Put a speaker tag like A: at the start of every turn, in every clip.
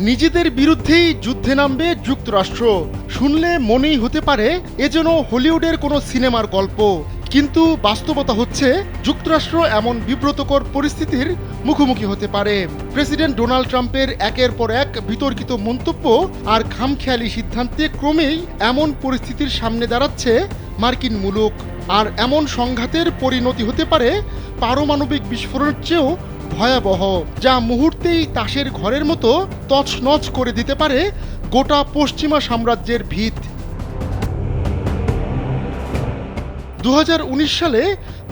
A: নিজেদের বিরুদ্ধেই যুদ্ধে নামবে যুক্তরাষ্ট্র। শুনলে মনেই হতে পারে এ যেন হলিউডের কোনো সিনেমার গল্প, কিন্তু বাস্তবতা হচ্ছে যুক্তরাষ্ট্র এমন বিব্রতকর পরিস্থিতির মুখোমুখি হতে পারে। প্রেসিডেন্ট ডোনাল্ড ট্রাম্পের একের পর এক বিতর্কিত মন্তব্য আর খামখেয়ালি সিদ্ধান্তে ক্রমেই এমন পরিস্থিতির সামনে দাঁড়াচ্ছে মার্কিন মুলুক। আর এমন সংঘাতের পরিণতি হতে পারে পারমাণবিক বিস্ফোরণের চেয়েও ভয়াবহ, যা মুহূর্তেই তাসের ঘরের মতো তছনছ করে দিতে পারে গোটা পশ্চিমা সাম্রাজ্যের ভিত। 2019 সালে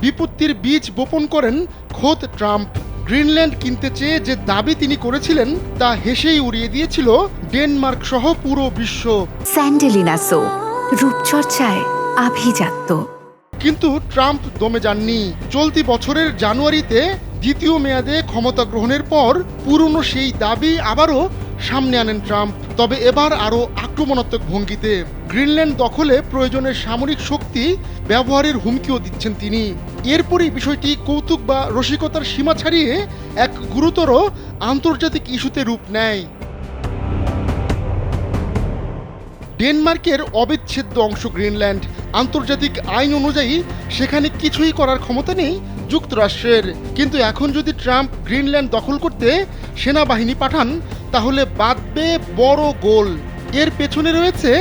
A: বিপত্তির বীজ বপন করেন খোদ ট্রাম্প। গ্রিনল্যান্ড কিনতে চেয়ে যে দাবি তিনি করেছিলেন তা হেসেই উড়িয়ে দিয়েছিল ডেনমার্ক সহ পুরো বিশ্ব।
B: স্যান্ডেলিনা সো, রূপচর্চায় আভিজাত্য।
A: কিন্তু ট্রাম্প দমে যাননি। চলতি বছরের জানুয়ারিতে দ্বিতীয় মেয়াদে ক্ষমতা গ্রহণের পর পুরনো সেই দাবি আবারও সামনে আনেন ট্রাম্প, তবে এবার আরও আক্রমণাত্মক ভঙ্গিতে। গ্রিনল্যান্ড দখলে প্রয়োজনের সামরিক শক্তি ব্যবহারের হুমকিও দিচ্ছেন তিনি। এরপরই বিষয়টি কৌতুক বা রসিকতার সীমা ছাড়িয়ে এক গুরুতর আন্তর্জাতিক ইস্যুতে রূপ নেয়। ডেনমার্কের অবিচ্ছেদ্য অংশ গ্রিনল্যান্ড। আন্তর্জাতিক আইন অনুযায়ী সেখানে কিছুই করার ক্ষমতা নেই যুক্তরাষ্ট্রের। কিন্তু এখন যদি ট্রাম্প গ্রিনল্যান্ড দখল করতে সেনাবাহিনী পাঠান, তাহলে বাঁধবে বড় গোল। এর পেছনে রয়েছে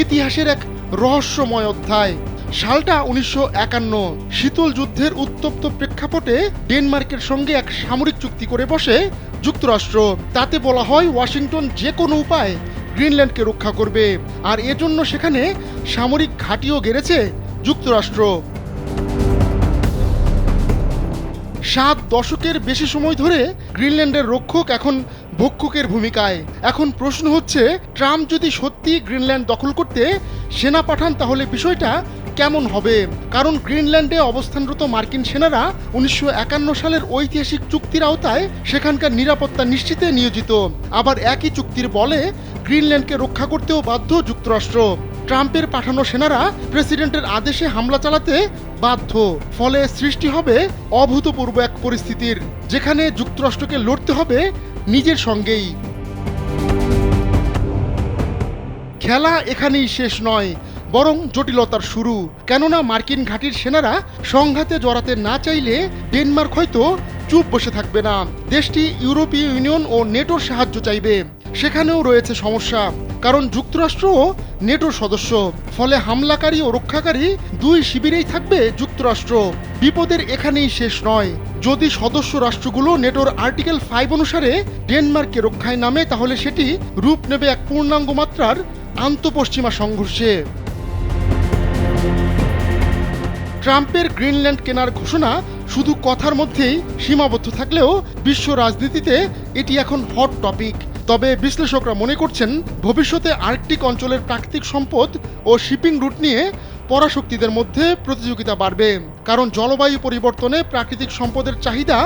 A: ইতিহাসের এক রহস্যময় অধ্যায়। সালটা 1951, শীতল যুদ্ধের উত্তপ্ত প্রেক্ষাপটে ডেনমার্কের সঙ্গে এক সামরিক চুক্তি করে বসে যুক্তরাষ্ট্র। তাতে বলা হয় ওয়াশিংটন যে কোনো উপায়ে গ্রিনল্যান্ডকে রক্ষা করবে, আর এজন্য সেখানে সামরিক ঘাঁটিও গেড়েছে যুক্তরাষ্ট্র। 7 দশকের বেশি সময় ধরে গ্রিনল্যান্ডের রক্ষক এখন ভক্ষকের ভূমিকায়। এখন প্রশ্ন হচ্ছে, ট্রাম্প যদি সত্যি গ্রিনল্যান্ড দখল করতে সেনা পাঠান, তাহলে বিষয়টা কেমন হবে? কারণ গ্রিনল্যান্ডে অবস্থানরত মার্কিন সেনারা 1951 সালের ঐতিহাসিক চুক্তির আওতায় সেখানকার নিরাপত্তা নিশ্চিতে নিয়োজিত। আবার একই চুক্তির বলে গ্রিনল্যান্ডকে রক্ষা করতেও বাধ্য যুক্তরাষ্ট্র। ট্রাম্পের পাঠানো সেনারা প্রেসিডেন্টের আদেশে হামলা চালাতে বাধ্য। ফলে সৃষ্টি হবে অভূতপূর্ব এক পরিস্থিতির, যেখানে যুক্তরাষ্ট্রকে লড়তে হবে নিজের সঙ্গেই। খেলা এখানেই শেষ নয়, বরং জটিলতার শুরু। কেননা মার্কিন ঘাঁটির সেনারা সংঘাতে জড়াতে না চাইলে ডেনমার্ক হয়তো চুপ বসে থাকবে না। দেশটি ইউরোপীয় ইউনিয়ন ও নেটোর সাহায্য চাইবে। সেখানেও রয়েছে সমস্যা, কারণ যুক্তরাষ্ট্রও নেটোর সদস্য। ফলে হামলাকারী ও রক্ষাকারী দুই শিবিরেই থাকবে যুক্তরাষ্ট্র। বিপদের এখানেই শেষ নয়। যদি সদস্য রাষ্ট্রগুলো নেটোর আর্টিকেল 5 অনুসারে ডেনমার্ককে রক্ষায় নামে, তাহলে সেটি রূপ নেবে এক পূর্ণাঙ্গ মাত্রার আন্তঃপশ্চিমা সংঘর্ষে। ট্রাম্পের গ্রিনল্যান্ড কেনার ঘোষণা শুধু কথার মধ্যেই সীমাবদ্ধ থাকলেও বিশ্ব রাজনীতিতে এটি এখন হট টপিক। তবে বিশ্লেষকরা মনে করছেন, ভবিষ্যতে আর্কটিক অঞ্চলের প্রাকৃতিক সম্পদ ও শিপিং রুট নিয়ে পরাশক্তিদের মধ্যে প্রতিযোগিতা বাড়বে। কারণ জলবায়ু পরিবর্তনে প্রাকৃতিক সম্পদের চাহিদা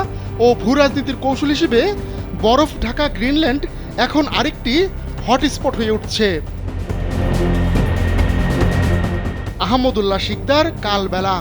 A: ও ভূরাজনীতির কৌশল হিসেবে বরফ ঢাকা গ্রিনল্যান্ড এখন আরেকটি হটস্পট হয়ে উঠছে। আহমদুল্লাহ শিকদার, কালবেলা।